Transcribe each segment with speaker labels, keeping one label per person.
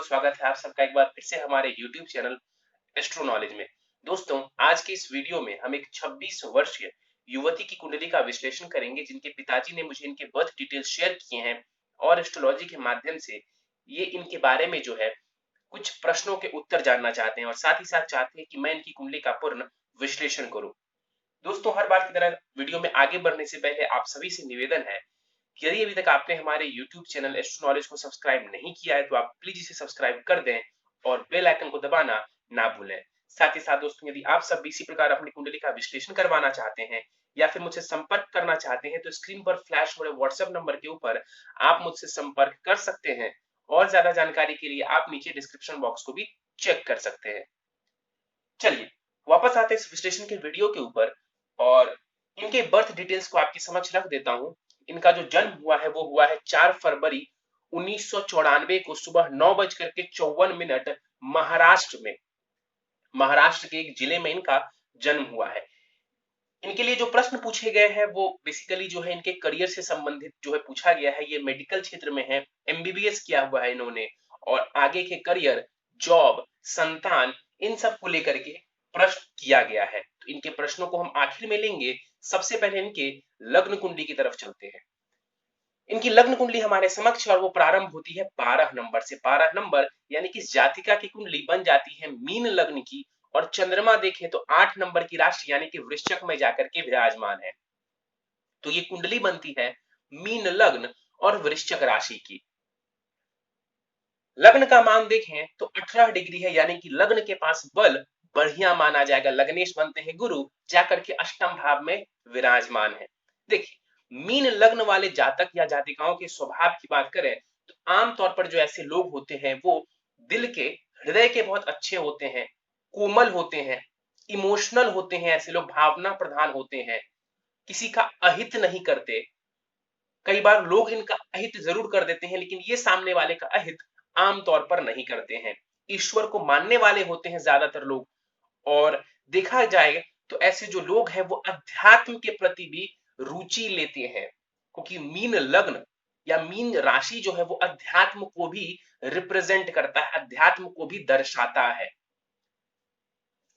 Speaker 1: बहुत स्वागत है आप सबका एक बार फिर से हमारे YouTube चैनल एस्ट्रो नॉलेज में। दोस्तों, आज के इस वीडियो में हम एक 26 वर्षीय युवती की कुंडली का विश्लेषण करेंगे, जिनके पिताजी ने मुझे इनके बर्थ डिटेल्स शेयर किए हैं और एस्ट्रोलॉजी के माध्यम से ये इनके बारे में जो है कुछ प्रश्नों के उत्तर जानना चाहते हैं और साथ ही साथ चाहते हैं कि मैं इनकी कुंडली का पूर्ण विश्लेषण करूं। दोस्तों, हर बार की तरह वीडियो में आगे बढ़ने से पहले आप सभी से निवेदन है कि यदि अभी तक आपने हमारे YouTube चैनल एस्ट्रो नॉलेज को सब्सक्राइब नहीं किया है तो आप प्लीज इसे सब्सक्राइब कर दें और बेल आइकन को दबाना ना भूलें। साथ ही साथ दोस्तों, यदि आप सब भी इसी प्रकार अपनी कुंडली का विश्लेषण करवाना चाहते हैं या फिर मुझसे संपर्क करना चाहते हैं तो स्क्रीन पर फ्लैश हो रहे व्हाट्सएप नंबर के ऊपर आप मुझसे संपर्क कर सकते हैं और ज्यादा जानकारी के लिए आप नीचे डिस्क्रिप्शन बॉक्स को भी चेक कर सकते हैं। चलिए वापस आते हैं इस विश्लेषण के वीडियो के ऊपर और इनके बर्थ डिटेल्स को आपके समक्ष रख देता हूं। इनका जो जन्म हुआ है वो हुआ है 4 फरवरी 1994 को सुबह 9:54 महाराष्ट्र में, महाराष्ट्र के एक जिले में इनका जन्म हुआ है। इनके लिए जो प्रश्न पूछे गए हैं वो बेसिकली जो है इनके करियर से संबंधित जो है पूछा गया है। ये मेडिकल क्षेत्र में है, एमबीबीएस किया हुआ है इन्होंने और आगे के करियर, जॉब, संतान, इन सब को लेकर के प्रश्न किया गया है। तो इनके प्रश्नों को हम आखिर में लेंगे। सबसे पहले इनके लग्न कुंडली की तरफ चलते हैं। इनकी लग्न कुंडली हमारे समक्ष और वो प्रारंभ होती है 12 नंबर से। 12 नंबर यानी कि जातिका की कुंडली बन जाती है मीन लग्न की और चंद्रमा देखें तो 8 नंबर की राशि यानी कि वृश्चिक में जाकर के विराजमान है। तो ये कुंडली बनती है मीन लग्न और वृश्चिक राशि की। लग्न का मान देखें तो 18 डिग्री है यानी कि लग्न के पास बल बढ़िया माना जाएगा। लग्नेश बनते हैं गुरु, जाकर के अष्टम भाव में विराजमान है। देखिए, मीन लग्न वाले जातक या जातिकाओं के स्वभाव की बात करें तो आमतौर पर जो ऐसे लोग होते हैं वो दिल के, हृदय के बहुत अच्छे होते हैं, कोमल होते हैं, इमोशनल होते हैं। ऐसे लोग भावना प्रधान होते हैं, किसी का अहित नहीं करते। कई बार लोग इनका अहित जरूर कर देते हैं लेकिन ये सामने वाले का अहित आमतौर पर नहीं करते हैं। ईश्वर को मानने वाले होते हैं ज्यादातर लोग और देखा जाए तो ऐसे जो लोग हैं वो अध्यात्म के प्रति भी रुचि लेते हैं, क्योंकि मीन लग्न या मीन राशि जो है वो अध्यात्म को भी रिप्रेजेंट करता है, अध्यात्म को भी दर्शाता है।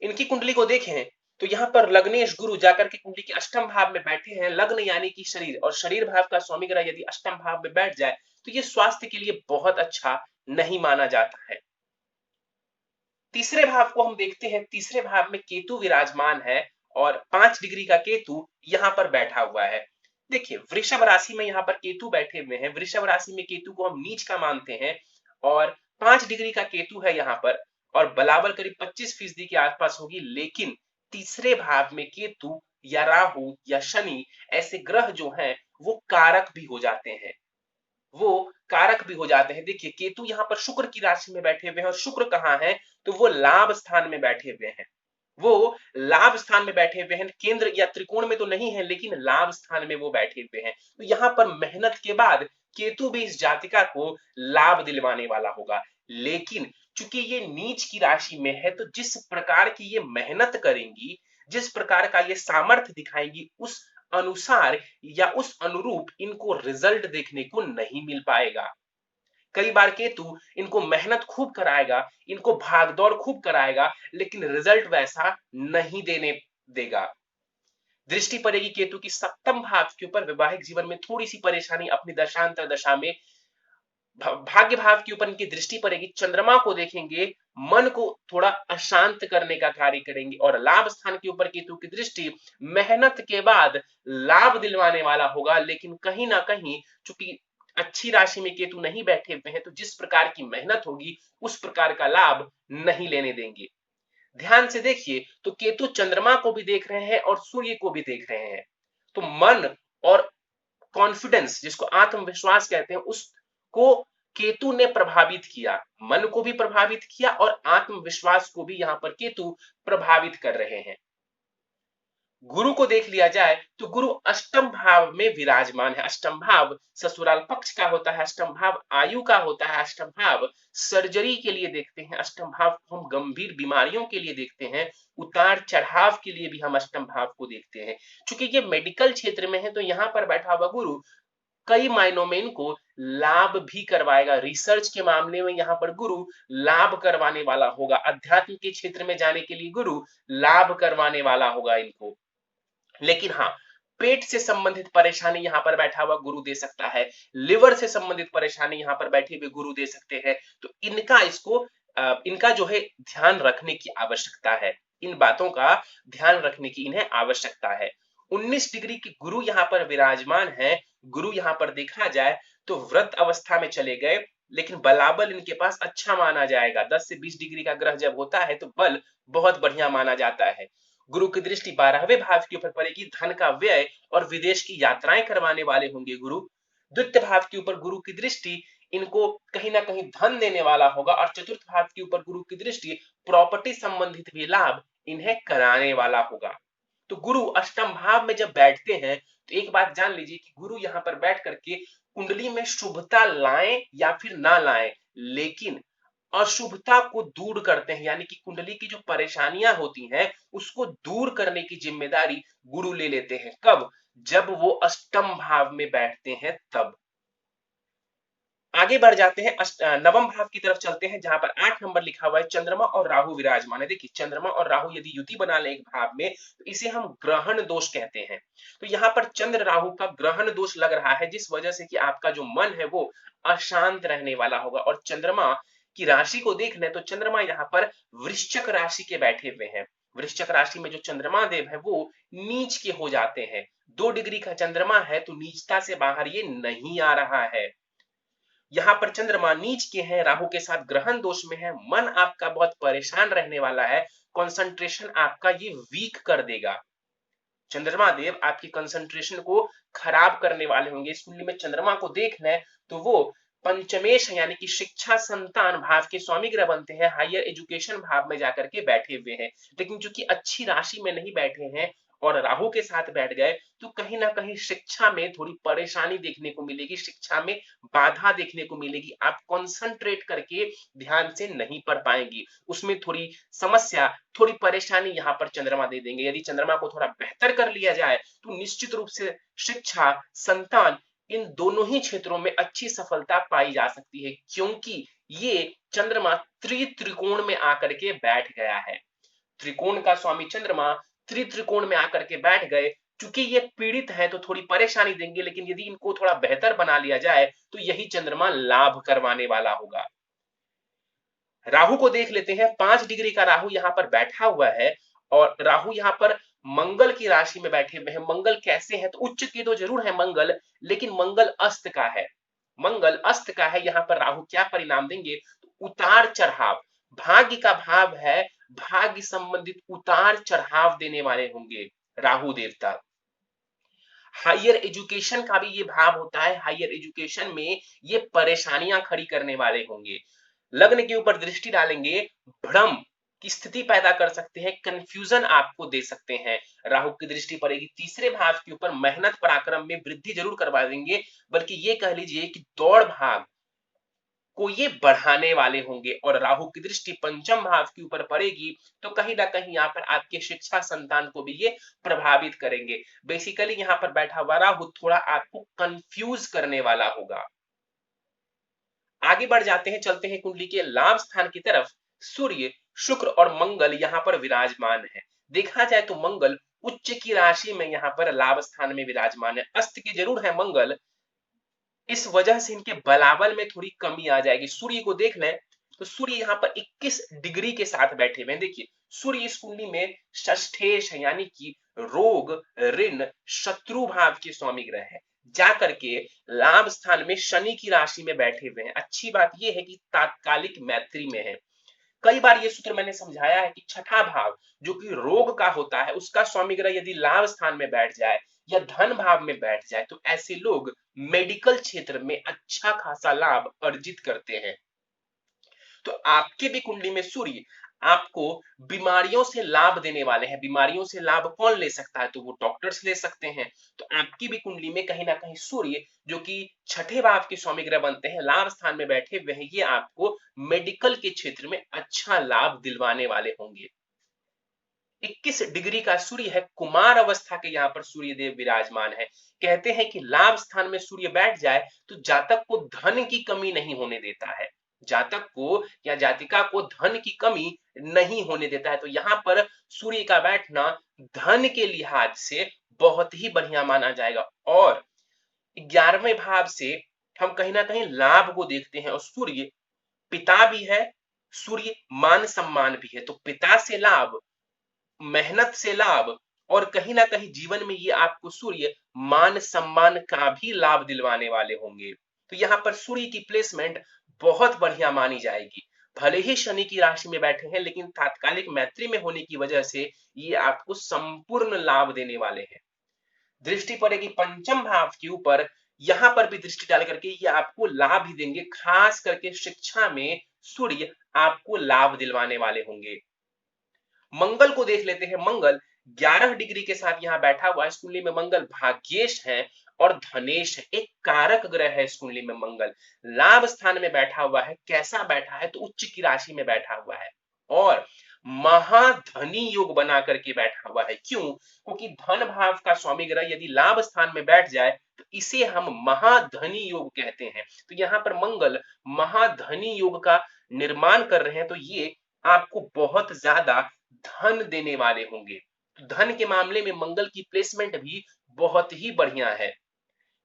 Speaker 1: इनकी कुंडली को देखें तो यहाँ पर लग्नेश गुरु जाकर के कुंडली के अष्टम भाव में बैठे हैं। लग्न यानी कि शरीर और शरीर भाव का स्वामी ग्रह यदि अष्टम भाव में बैठ जाए तो ये स्वास्थ्य के लिए बहुत अच्छा नहीं माना जाता है। तीसरे भाव को हम देखते हैं। तीसरे भाव में केतु विराजमान है और 5 डिग्री का केतु यहाँ पर बैठा हुआ है। देखिए, वृषभ राशि में यहाँ पर केतु बैठे हुए हैं। वृषभ राशि में केतु को हम नीच का मानते हैं और 5 डिग्री का केतु है यहाँ पर और बलाबल करीब 25% के आसपास होगी। लेकिन तीसरे भाव में केतु या राहु या शनि ऐसे ग्रह जो हैं वो कारक भी हो जाते हैं, वो कारक भी हो जाते हैं। देखिए, केतु यहाँ पर शुक्र की राशि में बैठे हुए हैं और शुक्र कहाँ है तो वो लाभ स्थान में बैठे हुए हैं। वो लाभ स्थान में बैठे हुए हैं, केंद्र या त्रिकोण में तो नहीं है लेकिन लाभ स्थान में वो बैठे हुए हैं। तो यहाँ पर मेहनत के बाद केतु भी इस जातिका को लाभ दिलवाने वाला होगा। लेकिन चूंकि ये नीच की राशि में है तो जिस प्रकार की ये मेहनत करेंगी, जिस प्रकार का ये सामर्थ्य दिखाएंगी, उस अनुसार या उस अनुरूप इनको रिजल्ट देखने को नहीं मिल पाएगा। कई बार केतु इनको मेहनत खूब कराएगा, इनको भागदौड़ खूब कराएगा लेकिन रिजल्ट वैसा नहीं देने देगा। दृष्टि पड़ेगी केतु की सप्तम भाव के ऊपर। वैवाहिक जीवन में थोड़ी सी परेशानी अपनी दशांतर दशा में। भाग्य भाव के ऊपर इनकी दृष्टि पड़ेगी। चंद्रमा को देखेंगे, मन को थोड़ा अशांत करने का कार्य करेंगे और लाभ स्थान के ऊपर केतु की दृष्टि मेहनत के बाद लाभ दिलवाने वाला होगा। लेकिन कहीं ना कहीं चूंकि अच्छी राशि में केतु नहीं बैठे हुए हैं तो जिस प्रकार की मेहनत होगी उस प्रकार का लाभ नहीं लेने देंगे। ध्यान से देखिए तो केतु चंद्रमा को भी देख रहे हैं और सूर्य को भी देख रहे हैं। तो मन और कॉन्फिडेंस, जिसको आत्मविश्वास कहते हैं, उसको केतु ने प्रभावित किया। मन को भी प्रभावित किया और आत्मविश्वास को भी यहाँ पर केतु प्रभावित कर रहे हैं। गुरु को देख लिया जाए तो गुरु अष्टम भाव में विराजमान है। अष्टम भाव ससुराल पक्ष का होता है, अष्टम भाव आयु का होता है, अष्टम भाव सर्जरी के लिए देखते हैं, अष्टम भाव को हम गंभीर बीमारियों के लिए देखते हैं, उतार चढ़ाव के लिए भी हम अष्टम भाव को देखते हैं। चूंकि ये मेडिकल क्षेत्र में है तो यहाँ पर बैठा हुआ गुरु कई मायनों में इनको लाभ भी करवाएगा। रिसर्च के मामले में यहाँ पर गुरु लाभ करवाने वाला होगा, अध्यात्म के क्षेत्र में जाने के लिए गुरु लाभ करवाने वाला होगा इनको। लेकिन हाँ, पेट से संबंधित परेशानी यहाँ पर बैठा हुआ गुरु दे सकता है, लिवर से संबंधित परेशानी यहाँ पर बैठे हुए गुरु दे सकते हैं। तो इनका जो है ध्यान रखने की आवश्यकता है, इन बातों का ध्यान रखने की इन्हें आवश्यकता है। 19 डिग्री के गुरु यहाँ पर विराजमान है। गुरु यहाँ पर देखा जाए तो व्रत अवस्था में चले गए, लेकिन बलाबल इनके पास अच्छा माना जाएगा। 10 से 20 डिग्री का ग्रह जब होता है तो बल बहुत बढ़िया माना जाता है। गुरु की दृष्टि 12वें भाव के ऊपर पड़ेगी, धन का व्यय और विदेश की यात्राएं करवाने वाले होंगे गुरु। द्वितीय भाव के ऊपर गुरु की दृष्टि इनको कहीं ना कहीं धन देने वाला होगा, और चतुर्थ भाव के ऊपर गुरु की दृष्टि प्रॉपर्टी संबंधित भी लाभ इन्हें कराने वाला होगा। तो गुरु अष्टम भाव में जब बैठते हैं तो एक बात जान लीजिए कि गुरु यहाँ पर बैठ करके कुंडली में शुभता लाएं या फिर ना लाएं, लेकिन अशुभता को दूर करते हैं, यानी कि कुंडली की जो परेशानियां होती हैं उसको दूर करने की जिम्मेदारी गुरु ले लेते हैं। कब? जब वो अष्टम भाव में बैठते हैं तब। आगे बढ़ जाते हैं, नवम भाव की तरफ चलते हैं, जहां पर 8 नंबर लिखा हुआ है चंद्रमा और राहु विराजमान है। देखिए, चंद्रमा और राहु यदि युति बना ले एक भाव में तो इसे हम ग्रहण दोष कहते हैं। तो यहाँ पर चंद्र राहु का ग्रहण दोष लग रहा है, जिस वजह से कि आपका जो मन है वो अशांत रहने वाला होगा। और चंद्रमा की राशि को देख लें तो चंद्रमा यहाँ पर वृश्चिक राशि के बैठे हुए हैं। वृश्चिक राशि में जो चंद्रमा देव है वो नीच के हो जाते हैं। 2 डिग्री का चंद्रमा है तो नीचता से बाहर ये नहीं आ रहा है। यहाँ पर चंद्रमा नीच के हैं, राहु के साथ ग्रहण दोष में है, मन आपका बहुत परेशान रहने वाला है, कंसंट्रेशन आपका ये वीक कर देगा। चंद्रमा देव आपकी कंसंट्रेशन को खराब करने वाले होंगे। इस कुंडली में चंद्रमा को देख लें तो वो पंचमेश यानी कि शिक्षा संतान भाव के स्वामी ग्रह बनते हैं, हायर एजुकेशन भाव में जाकर के बैठे हुए हैं। लेकिन चूंकि अच्छी राशि में नहीं बैठे हैं और राहु के साथ बैठ गए तो कहीं ना कहीं शिक्षा में थोड़ी परेशानी देखने को मिलेगी, शिक्षा में बाधा देखने को मिलेगी। आप कंसंट्रेट करके ध्यान से नहीं पढ़ पाएंगी, उसमें थोड़ी समस्या, थोड़ी परेशानी यहाँ पर चंद्रमा दे देंगे। यदि चंद्रमा को थोड़ा बेहतर कर लिया जाए तो निश्चित रूप से शिक्षा, संतान, इन दोनों ही क्षेत्रों में अच्छी सफलता पाई जा सकती है, क्योंकि ये चंद्रमा त्रिकोण में आकर के बैठ गया है। त्रिकोण का स्वामी चंद्रमा त्रिकोण में आकर के बैठ गए। चूंकि ये पीड़ित है तो थोड़ी परेशानी देंगे, लेकिन यदि इनको थोड़ा बेहतर बना लिया जाए तो यही चंद्रमा लाभ करवाने वाला होगा। राहु को देख लेते हैं, 5 डिग्री का राहु यहाँ पर बैठा हुआ है, और राहु यहाँ पर मंगल की राशि में बैठे हुए हैं। मंगल कैसे है? तो उच्च की तो जरूर है मंगल, लेकिन मंगल अस्त का है। मंगल अस्त का है, यहाँ पर राहु क्या परिणाम देंगे? तो उतार चढ़ाव, भाग्य का भाव है, भाग्य संबंधित उतार चढ़ाव देने वाले होंगे राहु देवता। हायर एजुकेशन का भी ये भाव होता है, हायर एजुकेशन में ये परेशानियां खड़ी करने वाले होंगे। लग्न के ऊपर दृष्टि डालेंगे, भ्रम की स्थिति पैदा कर सकते हैं, कंफ्यूजन आपको दे सकते हैं। राहु की दृष्टि पड़ेगी तीसरे भाव के ऊपर, मेहनत पराक्रम में वृद्धि जरूर करवा देंगे, बल्कि ये कह लीजिए कि दौड़ भाग को ये बढ़ाने वाले होंगे। और राहु की दृष्टि पंचम भाव के ऊपर पड़ेगी तो कहीं ना कहीं यहाँ पर आपके शिक्षा संतान को भी ये प्रभावित करेंगे। बेसिकली यहाँ पर बैठा हुआ राहु थोड़ा आपको कंफ्यूज करने वाला होगा। आगे बढ़ जाते हैं, चलते हैं कुंडली के लाभ स्थान की तरफ। सूर्य, शुक्र और मंगल यहाँ पर विराजमान है। देखा जाए तो मंगल उच्च की राशि में यहाँ पर लाभ स्थान में विराजमान है। अस्त के जरूर है मंगल, इस वजह से इनके बलाबल में थोड़ी कमी आ जाएगी। सूर्य को देख लें तो सूर्य यहाँ पर 21 डिग्री के साथ बैठे हुए हैं। देखिए, सूर्य इस कुंडली में षष्ठेश है, यानी कि रोग, ऋण, शत्रु भाव के स्वामी ग्रह है। जाकर के लाभ स्थान में शनि की राशि में बैठे हुए हैं। अच्छी बात यह है कि तात्कालिक मैत्री में है। कई बार ये सूत्र मैंने समझाया है कि छठा भाव जो कि रोग का होता है, उसका स्वामी ग्रह यदि लाभ स्थान में बैठ जाए या धन भाव में बैठ जाए तो ऐसे लोग मेडिकल क्षेत्र में अच्छा खासा लाभ अर्जित करते हैं। तो आपके भी कुंडली में सूर्य आपको बीमारियों से लाभ देने वाले हैं। बीमारियों से लाभ कौन ले सकता है? तो वो डॉक्टर्स ले सकते हैं। तो आपकी भी कुंडली में कहीं ना कहीं सूर्य जो कि छठे भाव के स्वामी ग्रह बनते हैं, लाभ स्थान में बैठे हुए हैं, ये आपको मेडिकल के क्षेत्र में अच्छा लाभ दिलवाने वाले होंगे। 21 डिग्री का सूर्य है, कुमार अवस्था के यहाँ पर सूर्य देव विराजमान है। कहते हैं कि लाभ स्थान में सूर्य बैठ जाए तो जातक को धन की कमी नहीं होने देता है, जातक को या जातिका को धन की कमी नहीं होने देता है। तो यहाँ पर सूर्य का बैठना धन के लिहाज से बहुत ही बढ़िया माना जाएगा। और 11वें भाव से हम कहीं ना कहीं लाभ को देखते हैं, और सूर्य पिता भी है, सूर्य मान सम्मान भी है। तो पिता से लाभ, मेहनत से लाभ, और कहीं ना कहीं जीवन में ये आपको सूर्य मान सम्मान का भी लाभ दिलवाने वाले होंगे। तो यहाँ पर सूर्य की प्लेसमेंट बहुत बढ़िया मानी जाएगी। भले ही शनि की राशि में बैठे हैं, लेकिन तात्कालिक मैत्री में होने की वजह से ये आपको संपूर्ण लाभ देने वाले हैं। दृष्टि पड़ेगी पंचम भाव के ऊपर, यहां पर भी दृष्टि डाल करके ये आपको लाभ ही देंगे। खास करके शिक्षा में सूर्य आपको लाभ दिलवाने वाले होंगे। मंगल को देख लेते हैं। मंगल 11 डिग्री के साथ यहाँ बैठा हुआ है। इस कुंडली में मंगल भाग्येश है और धनेश है, एक कारक ग्रह है। इस कुंडली में मंगल लाभ स्थान में बैठा हुआ है। कैसा बैठा है? तो उच्च की राशि में बैठा हुआ है और महाधनी योग बना करके बैठा हुआ है। क्यों? क्योंकि धन भाव का स्वामी ग्रह यदि लाभ स्थान में बैठ जाए तो इसे हम महाधनी योग कहते हैं। तो यहाँ पर मंगल महाधनी योग का निर्माण कर रहे हैं, तो ये आपको बहुत ज्यादा धन देने वाले होंगे। धन के मामले में मंगल की प्लेसमेंट भी बहुत ही बढ़िया है।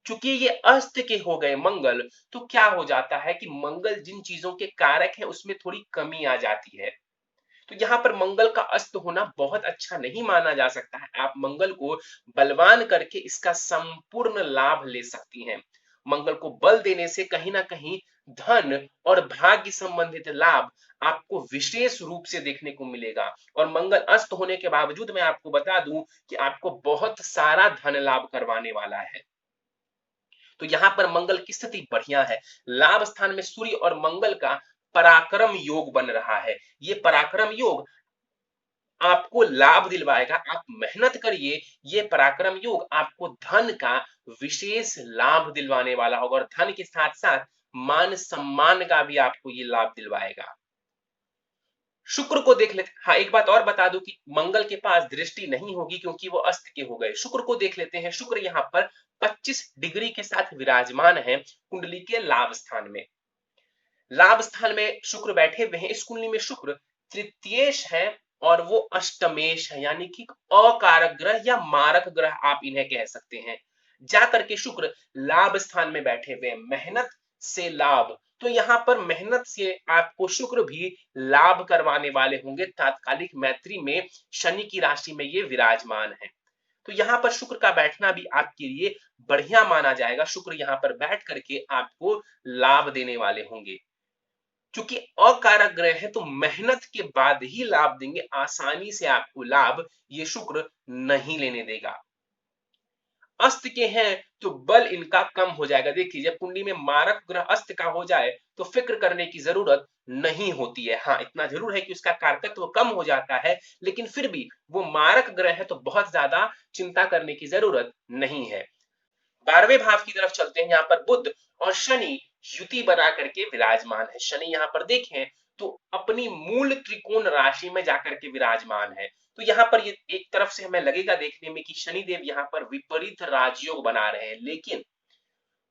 Speaker 1: चूंकि ये अस्त के हो गए मंगल, तो क्या हो जाता है कि मंगल जिन चीजों के कारक है उसमें थोड़ी कमी आ जाती है। तो यहाँ पर मंगल का अस्त होना बहुत अच्छा नहीं माना जा सकता है। आप मंगल को बलवान करके इसका संपूर्ण लाभ ले सकती हैं। मंगल को बल देने से कहीं ना कहीं धन और भाग्य संबंधित लाभ आपको विशेष रूप से देखने को मिलेगा। और मंगल अस्त होने के बावजूद मैं आपको बता दूं कि आपको बहुत सारा धन लाभ करवाने वाला है। तो यहाँ पर मंगल की स्थिति बढ़िया है। लाभ स्थान में सूर्य और मंगल का पराक्रम योग बन रहा है। ये पराक्रम योग आपको लाभ दिलवाएगा। आप मेहनत करिए, ये पराक्रम योग आपको धन का विशेष लाभ दिलवाने वाला होगा, और धन के साथ साथ मान सम्मान का भी आपको ये लाभ दिलवाएगा। शुक्र को देख लेते। हाँ, एक बात और बता दूं कि मंगल के पास दृष्टि नहीं होगी क्योंकि वो अस्त के हो गए। शुक्र को देख लेते हैं। शुक्र यहाँ पर 25 डिग्री के साथ विराजमान है कुंडली के लाभ स्थान में। लाभ स्थान में शुक्र बैठे हुए हैं। इस कुंडली में शुक्र तृतीयेश है और वो अष्टमेश है, यानी कि अकारक ग्रह या मारक ग्रह आप इन्हें कह सकते हैं। जाकर के शुक्र लाभ स्थान में बैठे हुए हैं। मेहनत से लाभ, तो यहाँ पर मेहनत से आपको शुक्र भी लाभ करवाने वाले होंगे। तात्कालिक मैत्री में शनि की राशि में ये विराजमान है। तो यहाँ पर शुक्र का बैठना भी आपके लिए बढ़िया माना जाएगा। शुक्र यहाँ पर बैठ करके आपको लाभ देने वाले होंगे। चूंकि अकारक ग्रह है तो मेहनत के बाद ही लाभ देंगे। आसानी से आपको लाभ ये शुक्र नहीं लेने देगा। अस्त के हैं तो बल इनका कम हो जाएगा। देखिए, जब कुंडली में मारक ग्रह अस्त का हो जाए तो फिक्र करने की जरूरत नहीं होती है। हाँ, इतना जरूर है कि उसका कारकत्व कम हो जाता है, लेकिन फिर भी वो मारक ग्रह है तो बहुत ज्यादा चिंता करने की जरूरत नहीं है। 12वें भाव की तरफ चलते हैं। यहाँ पर बुध और शनि युति बना करके विराजमान है। शनि यहाँ पर देखें तो अपनी मूल त्रिकोण राशि में जाकर के विराजमान है। तो यहाँ पर ये एक तरफ से हमें लगेगा देखने में कि शनिदेव यहाँ पर विपरीत राजयोग बना रहे हैं, लेकिन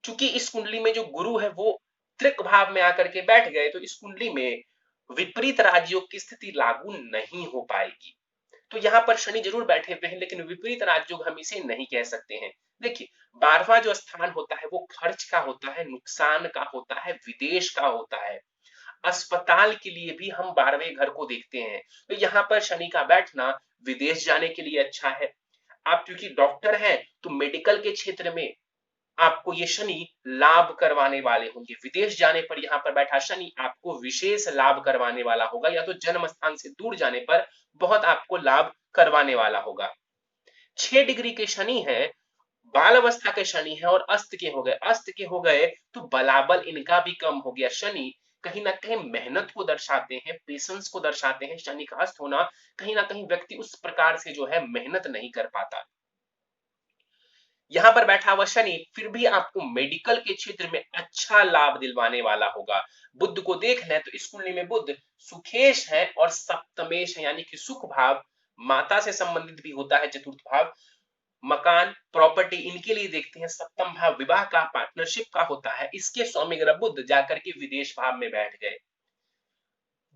Speaker 1: चूंकि इस कुंडली में जो गुरु है वो त्रिक भाव में आकर के बैठ गए, तो इस कुंडली में विपरीत राजयोग की स्थिति लागू नहीं हो पाएगी। तो यहाँ पर शनि जरूर बैठे हुए हैं, लेकिन विपरीत राजयोग हम इसे नहीं कह सकते हैं। देखिए, 12वां जो स्थान होता है वो खर्च का होता है, नुकसान का होता है, विदेश का होता है। अस्पताल के लिए भी हम 12वें घर को देखते हैं। तो यहाँ पर शनि का बैठना विदेश जाने के लिए अच्छा है। आप क्योंकि डॉक्टर हैं तो मेडिकल के क्षेत्र में आपको ये शनि लाभ करवाने वाले होंगे। विदेश जाने पर यहाँ पर बैठा शनि आपको विशेष लाभ करवाने वाला होगा, या तो जन्म स्थान से दूर जाने पर बहुत आपको लाभ करवाने वाला होगा। 6 डिग्री के शनि है, बाल अवस्था के शनि है और अस्त के हो गए। अस्त के हो गए तो बलाबल इनका भी कम हो गया। शनि कहीं ना कहीं मेहनत को दर्शाते हैं, पेशेंस को दर्शाते हैं। शनि का अस्त होना कहीं ना कहीं व्यक्ति उस प्रकार से जो है मेहनत नहीं कर पाता। यहाँ पर बैठा हुआ शनि फिर भी आपको मेडिकल के क्षेत्र में अच्छा लाभ दिलवाने वाला होगा। बुध को देख लें तो इस कुंडली में बुध सुखेश है और सप्तमेश है, यानी कि सुख भाव माता से संबंधित भी होता है चतुर्थ भाव। मकान, प्रॉपर्टी, इनके लिए देखते हैं सप्तम भाव, विवाह का, पार्टनरशिप का होता है। इसके स्वामी ग्रह बुध जाकर के विदेश भाव में बैठ गए।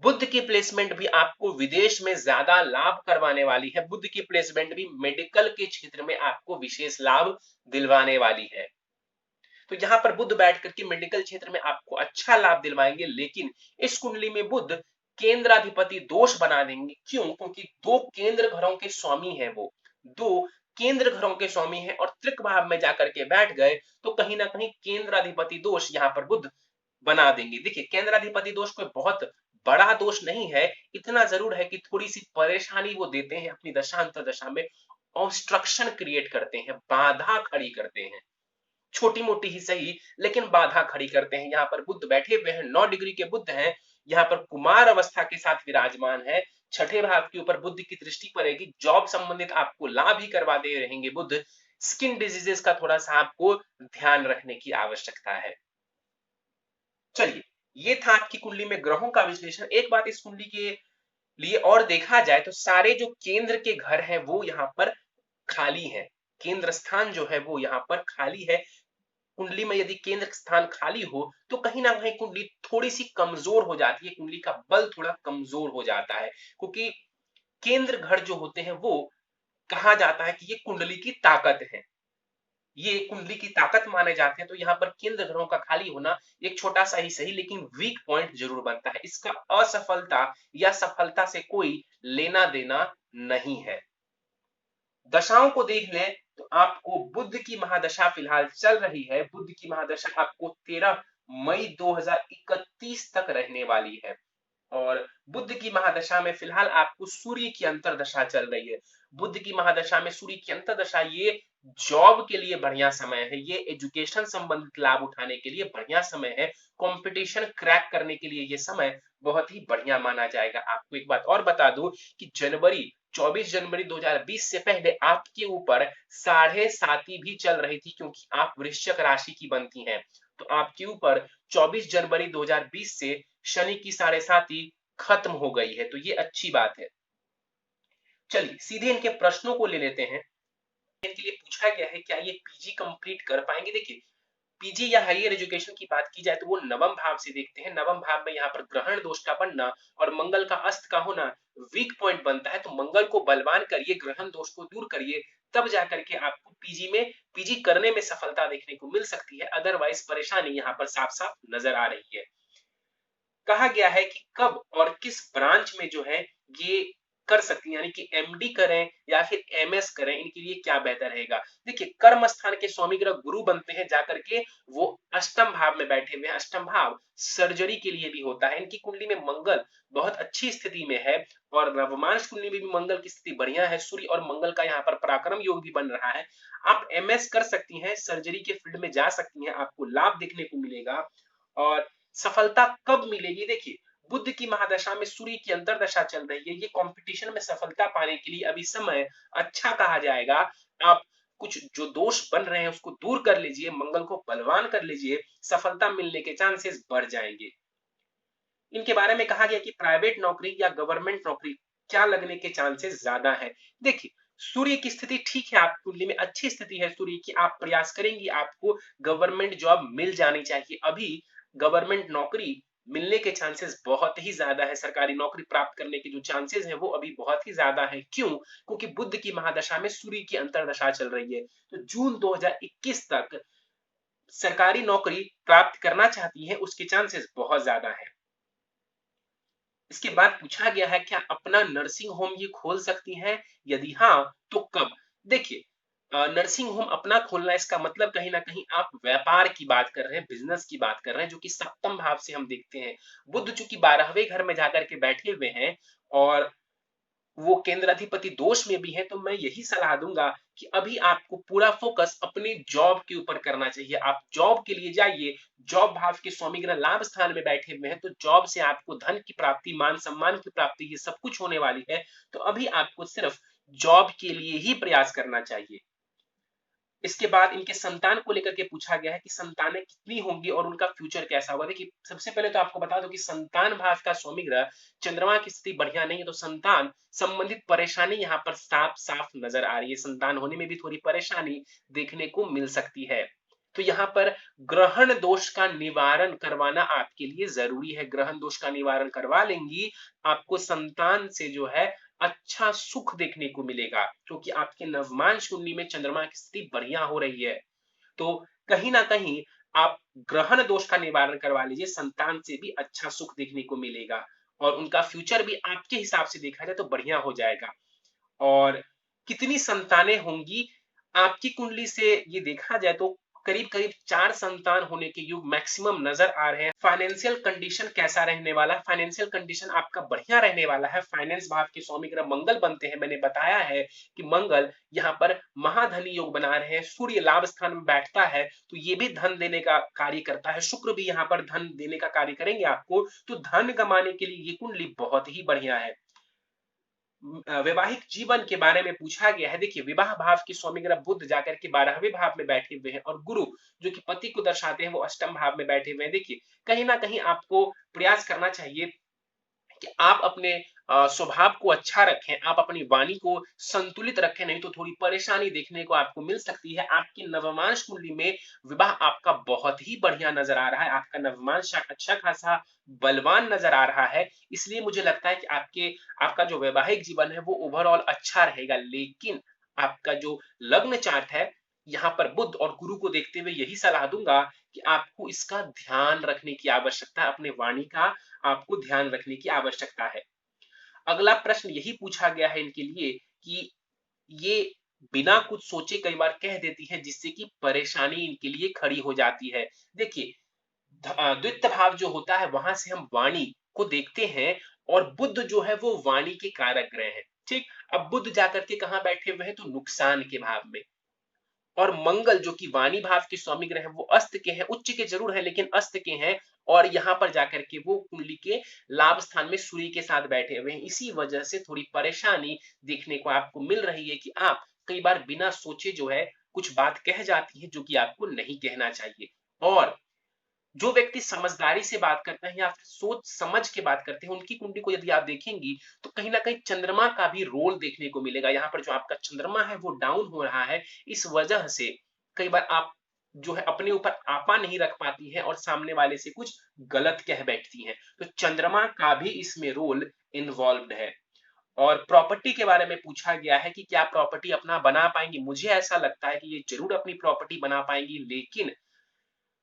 Speaker 1: बुध की प्लेसमेंट भी आपको विदेश में ज्यादा लाभ करवाने वाली है। बुध की प्लेसमेंट भी मेडिकल के क्षेत्र में आपको विशेष लाभ दिलवाने वाली है। तो यहाँ पर बुध बैठ करके मेडिकल क्षेत्र में आपको अच्छा लाभ दिलवाएंगे, लेकिन इस कुंडली में बुध केंद्राधिपति दोष बना देंगे। क्यों? क्योंकि दो केंद्र घरों के स्वामी है, वो दो केंद्र घरों के स्वामी है और त्रिक भाव में जाकर के बैठ गए, तो कहीं ना कहीं केंद्राधिपति दोष यहाँ पर बुध बना देंगे। देखिए, केंद्राधिपति दोष कोई बहुत बड़ा दोष नहीं है, इतना जरूर है कि थोड़ी सी परेशानी वो देते हैं अपनी दशा अंतर दशा में, ऑब्स्ट्रक्शन क्रिएट करते हैं, बाधा खड़ी करते हैं, छोटी मोटी ही सही लेकिन बाधा खड़ी करते हैं। यहाँ पर बुध बैठे हुए हैं, 9 डिग्री के बुध हैं, यहाँ पर कुमार अवस्था के साथ विराजमान है। छठे भाव के ऊपर बुध की दृष्टि पड़ेगी, जॉब संबंधित आपको लाभ ही करवा दे रहेंगे बुध। स्किन डिजीजेस का थोड़ा सा आपको ध्यान रखने की आवश्यकता है। चलिए, ये था आपकी कुंडली में ग्रहों का विश्लेषण। एक बात इस कुंडली के लिए और देखा जाए तो सारे जो केंद्र के घर हैं वो यहाँ पर खाली है, केंद्र स्थान जो है वो यहाँ पर खाली है। कुंडली में यदि केंद्र स्थान खाली हो तो कहीं ना कहीं कुंडली थोड़ी सी कमजोर हो जाती है, कुंडली का बल थोड़ा कमजोर हो जाता है, क्योंकि केंद्र घर जो होते हैं वो कहा जाता है कि ये कुंडली की ताकत है, ये कुंडली की ताकत माने जाते हैं। तो यहाँ पर केंद्र ग्रहों का खाली होना एक छोटा सा ही सही लेकिन वीक पॉइंट जरूर बनता है। इसका असफलता या सफलता से कोई लेना देना नहीं है। दशाओं को देख लें तो आपको बुध की महादशा फिलहाल चल रही है। बुध की महादशा आपको 13 मई 2031 तक रहने वाली है और बुध की महादशा में फिलहाल आपको सूर्य की अंतरदशा चल रही है। बुध की महादशा में सूर्य की अंतरदशा, ये जॉब के लिए बढ़िया समय है, ये एजुकेशन संबंधित लाभ उठाने के लिए बढ़िया समय है, कंपटीशन क्रैक करने के लिए ये समय बहुत ही बढ़िया माना जाएगा। आपको एक बात और बता दूं कि 24 जनवरी 2020 से पहले आपके ऊपर साढ़े साती भी चल रही थी, क्योंकि आप वृश्चिक राशि की बनती हैं। तो आपके ऊपर 24 जनवरी 2020 से शनि की साढ़े साती खत्म हो गई है, तो ये अच्छी बात है। चलिए सीधे इनके प्रश्नों को ले लेते हैं। इनके लिए पूछा गया है क्या ये पीजी कंप्लीट कर पाएंगे। देखिए, पीजी या हायर एजुकेशन की बात की जाए तो वो नवम भाव से देखते हैं। नवम भाव में यहाँ पर ग्रहण दोष का बनना और मंगल का अस्त का होना वीक पॉइंट बनता है। तो मंगल को बलवान करिए, ग्रहण दोष को दूर करिए, तब जाकर के आपको पीजी करने में सफलता देखने को मिल सकती है। अदरवाइज परेशानी यहाँ पर साफ साफ नजर आ रही है। कहा गया है कि कब और किस ब्रांच में जो है ये कर सकती हैं, यानी कि एमडी करें या फिर एमएस करें, इनके लिए क्या बेहतर रहेगा। देखिए, कर्म स्थान के स्वामी ग्रह गुरु बनते हैं, जाकर के वो अष्टम भाव में बैठे हुए हैं। अष्टम भाव सर्जरी के लिए भी होता है। इनकी कुंडली में मंगल बहुत अच्छी स्थिति में है और नवमांश कुंडली में भी मंगल की स्थिति बढ़िया है। सूर्य और मंगल का यहाँ पर पराक्रम योग भी बन रहा है। आप एमएस कर सकती हैं, सर्जरी के फील्ड में जा सकती हैं, आपको लाभ देखने को मिलेगा। और सफलता कब मिलेगी? देखिए, बुध की महादशा में सूर्य की अंतरदशा चल रही है, ये कंपटीशन में सफलता पाने के लिए अभी समय अच्छा कहा जाएगा। आप कुछ जो दोष बन रहे हैं उसको दूर कर लीजिए, मंगल को बलवान कर लीजिए, सफलता मिलने के चांसेस बढ़ जाएंगे। इनके बारे में कहा गया कि प्राइवेट नौकरी या गवर्नमेंट नौकरी क्या लगने के चांसेस ज्यादा है। देखिए, सूर्य की स्थिति ठीक है, आपकी कुंडली में अच्छी स्थिति है सूर्य की, आप प्रयास करेंगी, आपको गवर्नमेंट जॉब मिल जानी चाहिए। अभी गवर्नमेंट नौकरी मिलने के चांसेस बहुत ही ज्यादा है, सरकारी नौकरी प्राप्त करने के जो चांसेस है वो अभी बहुत ही ज्यादा है। क्यों? क्योंकि बुध की महादशा में सूर्य की अंतरदशा चल रही है। तो जून 2021 तक सरकारी नौकरी प्राप्त करना चाहती है, उसके चांसेस बहुत ज्यादा है। इसके बाद पूछा गया है क्या अपना नर्सिंग होम ये खोल सकती हैं, यदि हाँ तो कब। देखिए, नर्सिंग होम अपना खोलना, इसका मतलब कहीं ना कहीं आप व्यापार की बात कर रहे हैं, बिजनेस की बात कर रहे हैं, जो कि सप्तम भाव से हम देखते हैं। बुध चूंकि 12वें घर में जाकर के बैठे हुए हैं और वो केंद्राधिपति दोष में भी है, तो मैं यही सलाह दूंगा कि अभी आपको पूरा फोकस अपनी जॉब के ऊपर करना चाहिए। आप जॉब के लिए जाइए, जॉब भाव के स्वामी ग्रह लाभ स्थान में बैठे हुए हैं, तो जॉब से आपको धन की प्राप्ति, मान सम्मान की प्राप्ति, ये सब कुछ होने वाली है। तो अभी आपको सिर्फ जॉब के लिए ही प्रयास करना चाहिए। इसके बाद इनके संतान को लेकर के पूछा गया है कि संतानें कितनी होंगी और उनका फ्यूचर कैसा होगा। देखिए सबसे पहले तो आपको बता दो कि संतान भाव का स्वामी ग्रह चंद्रमा की स्थिति बढ़िया नहीं है, तो संतान संबंधित परेशानी यहाँ पर साफ साफ नजर आ रही है। संतान होने में भी थोड़ी परेशानी देखने को मिल सकती है। तो यहाँ पर ग्रहण दोष का निवारण करवाना आपके लिए जरूरी है। ग्रहण दोष का निवारण करवा लेंगी, आपको संतान से जो है अच्छा सुख देखने को मिलेगा, क्योंकि आपके नवमांश कुंडली में चंद्रमा की स्थिति बढ़िया हो रही है। तो कहीं ना कहीं आप ग्रहण दोष का निवारण करवा लीजिए, संतान से भी अच्छा सुख देखने को मिलेगा और उनका फ्यूचर भी आपके हिसाब से देखा जाए तो बढ़िया हो जाएगा। और कितनी संतानें होंगी, आपकी कुंडली से ये देखा जाए तो करीब करीब 4 संतान होने के योग मैक्सिमम नजर आ रहे हैं। फाइनेंशियल कंडीशन कैसा रहने वाला है? फाइनेंशियल कंडीशन आपका बढ़िया रहने वाला है। फाइनेंस भाव के स्वामी ग्रह मंगल बनते हैं। मैंने बताया है कि मंगल यहाँ पर महाधनी योग बना रहे हैं, सूर्य लाभ स्थान में बैठता है तो ये भी धन देने का कार्य करता है, शुक्र भी यहाँ पर धन देने का कार्य करेंगे आपको, तो धन कमाने के लिए ये कुंडली बहुत ही बढ़िया है। वैवाहिक जीवन के बारे में पूछा गया है। देखिए विवाह भाव के स्वामी ग्रह बुध जाकर के 12वें भाव में बैठे हुए हैं और गुरु जो कि पति को दर्शाते हैं वो अष्टम भाव में बैठे हुए हैं। देखिए कहीं ना कहीं आपको प्रयास करना चाहिए कि आप अपने स्वभाव को अच्छा रखें, आप अपनी वाणी को संतुलित रखें, नहीं तो थोड़ी परेशानी देखने को आपको मिल सकती है। आपकी नवमांश कुंडली में विवाह आपका बहुत ही बढ़िया नजर आ रहा है, आपका नवमांश अच्छा खासा बलवान नजर आ रहा है, इसलिए मुझे लगता है कि आपका जो वैवाहिक जीवन है वो ओवरऑल अच्छा रहेगा। लेकिन आपका जो लग्न चार्ट है, यहाँ पर बुध और गुरु को देखते हुए यही सलाह दूंगा कि आपको इसका ध्यान रखने की आवश्यकता है, अपने वाणी का आपको ध्यान रखने की आवश्यकता है। अगला प्रश्न यही पूछा गया है इनके लिए कि ये बिना कुछ सोचे कई बार कह देती है जिससे कि परेशानी इनके लिए खड़ी हो जाती है। देखिए द्वितीय भाव जो होता है वहां से हम वाणी को देखते हैं और बुध जो है वो वाणी के कारक ग्रह है। ठीक, अब बुध जाकर के कहां बैठे हुए हैं तो नुकसान के भाव में, और मंगल जो कि वाणी भाव के स्वामी ग्रह है वो अस्त के हैं, उच्च के जरूर है लेकिन अस्त के हैं, और यहाँ पर जाकर के वो कुंडली के लाभ स्थान में सूर्य के साथ बैठे हुए हैं। इसी वजह से थोड़ी परेशानी देखने को आपको मिल रही है कि आप कई बार बिना सोचे जो है कुछ बात कह जाती है जो कि आपको नहीं कहना चाहिए। और जो व्यक्ति समझदारी से बात करते हैं या फिर सोच समझ के बात करते हैं, उनकी कुंडली को यदि आप देखेंगी तो कहीं ना कहीं चंद्रमा का भी रोल देखने को मिलेगा। यहाँ पर जो आपका चंद्रमा है वो डाउन हो रहा है, इस वजह से कई बार आप जो है अपने ऊपर आपा नहीं रख पाती हैं और सामने वाले से कुछ गलत कह बैठती हैं, तो चंद्रमा का भी इसमें रोल इन्वॉल्व है। और प्रॉपर्टी के बारे में पूछा गया है कि क्या प्रॉपर्टी अपना बना पाएंगी। मुझे ऐसा लगता है कि ये जरूर अपनी प्रॉपर्टी बना पाएंगी, लेकिन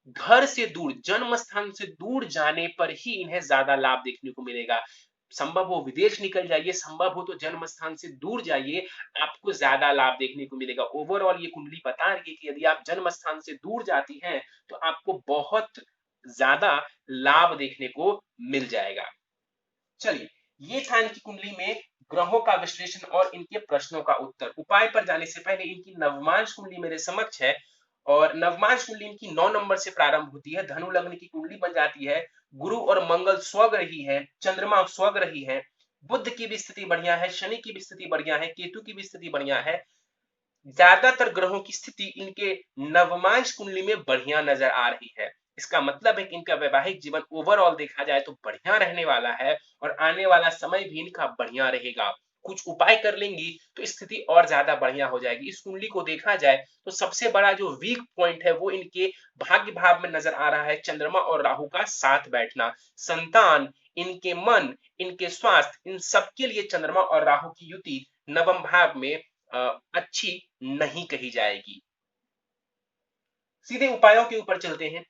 Speaker 1: घर से दूर, जन्म स्थान से दूर जाने पर ही इन्हें ज्यादा लाभ देखने को मिलेगा। संभव हो विदेश निकल जाइए, संभव हो तो जन्म स्थान से दूर जाइए, आपको ज्यादा लाभ देखने को मिलेगा। ओवरऑल ये कुंडली बता रही है कि यदि आप जन्म स्थान से दूर जाती हैं तो आपको बहुत ज्यादा लाभ देखने को मिल जाएगा। चलिए, ये था इनकी कुंडली में ग्रहों का विश्लेषण और इनके प्रश्नों का उत्तर। उपाय पर जाने से पहले इनकी नवमांश कुंडली मेरे समक्ष है और नवमांश कुंडली इनकी 9 नंबर से प्रारंभ होती है, धनु लग्न की कुंडली बन जाती है, गुरु और मंगल स्वग्रही है, चंद्रमा स्वग्रही है, बुध की भी स्थिति बढ़िया है, शनि की भी स्थिति बढ़िया है, केतु की भी स्थिति बढ़िया है। ज्यादातर ग्रहों की स्थिति इनके नवमांश कुंडली में बढ़िया नजर आ रही है। इसका मतलब है कि इनका वैवाहिक जीवन ओवरऑल देखा जाए तो बढ़िया रहने वाला है और आने वाला समय भी इनका बढ़िया रहेगा। कुछ उपाय कर लेंगी तो स्थिति और ज्यादा बढ़िया हो जाएगी। इस कुंडली को देखा जाए तो सबसे बड़ा जो वीक पॉइंट है वो इनके भाग्य भाव में नजर आ रहा है, चंद्रमा और राहु का साथ बैठना। संतान, इनके मन, इनके स्वास्थ्य, इन सबके लिए चंद्रमा और राहु की युति नवम भाव में अच्छी नहीं कही जाएगी। सीधे उपायों के ऊपर चलते हैं।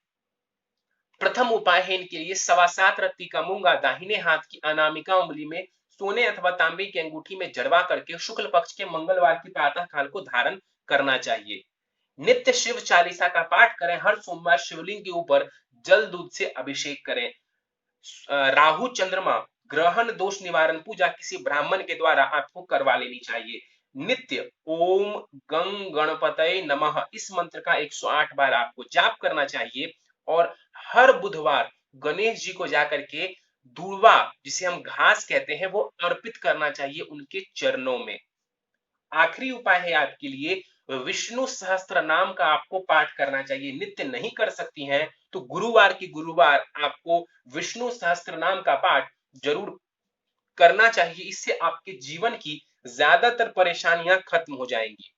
Speaker 1: प्रथम उपाय है इनके लिए 7.25 रत्ती का मूंगा दाहिने हाथ की अनामिका उंगली में सोने अथवा तांबे की अंगूठी में जड़वा करके शुक्ल पक्ष के मंगलवार की प्रातः काल को धारण करना चाहिए। नित्य शिव चालीसा का पाठ करें, हर सोमवार शिवलिंग के ऊपर जल दूध से अभिषेक करें। राहु चंद्रमा ग्रहण दोष निवारण पूजा किसी ब्राह्मण के द्वारा आपको करवा लेनी चाहिए। नित्य ओम गंग गणपतये नमः इस मंत्र का 108 बार आपको जाप करना चाहिए और हर बुधवार गणेश जी को जाकर के दूर्वा, जिसे हम घास कहते हैं, वो अर्पित करना चाहिए उनके चरणों में। आखिरी उपाय है आपके लिए विष्णु सहस्त्र नाम का आपको पाठ करना चाहिए। नित्य नहीं कर सकती हैं तो गुरुवार की गुरुवार आपको विष्णु सहस्त्र नाम का पाठ जरूर करना चाहिए। इससे आपके जीवन की ज्यादातर परेशानियां खत्म हो जाएंगी।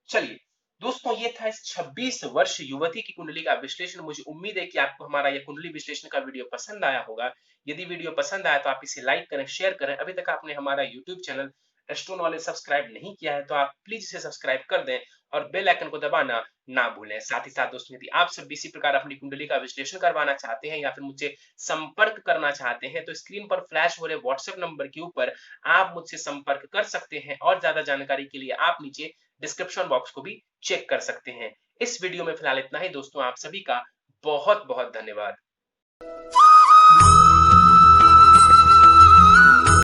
Speaker 1: चलिए दोस्तों, ये था इस 26 वर्ष युवती की कुंडली का विश्लेषण। मुझे उम्मीद है कि आपको हमारा यह कुंडली विश्लेषण का वीडियो पसंद आया होगा। यदि वीडियो पसंद आया तो आप इसे लाइक करें, शेयर करें। अभी तक आपने हमारा YouTube channel astro knowledge subscribe नहीं किया है तो आप प्लीज इसे सब्सक्राइब कर दें और बेल आइकन को दबाना ना भूलें। साथ ही साथ दोस्तों, यदि आप सब इसी प्रकार अपनी कुंडली का विश्लेषण करवाना चाहते हैं या फिर मुझसे संपर्क करना चाहते हैं तो स्क्रीन पर फ्लैश हो रहे व्हाट्सएप नंबर के ऊपर आप मुझसे संपर्क कर सकते हैं और ज्यादा जानकारी के लिए आप नीचे डिस्क्रिप्शन बॉक्स को भी चेक कर सकते हैं। इस वीडियो में फिलहाल इतना ही दोस्तों, आप सभी का बहुत बहुत धन्यवाद।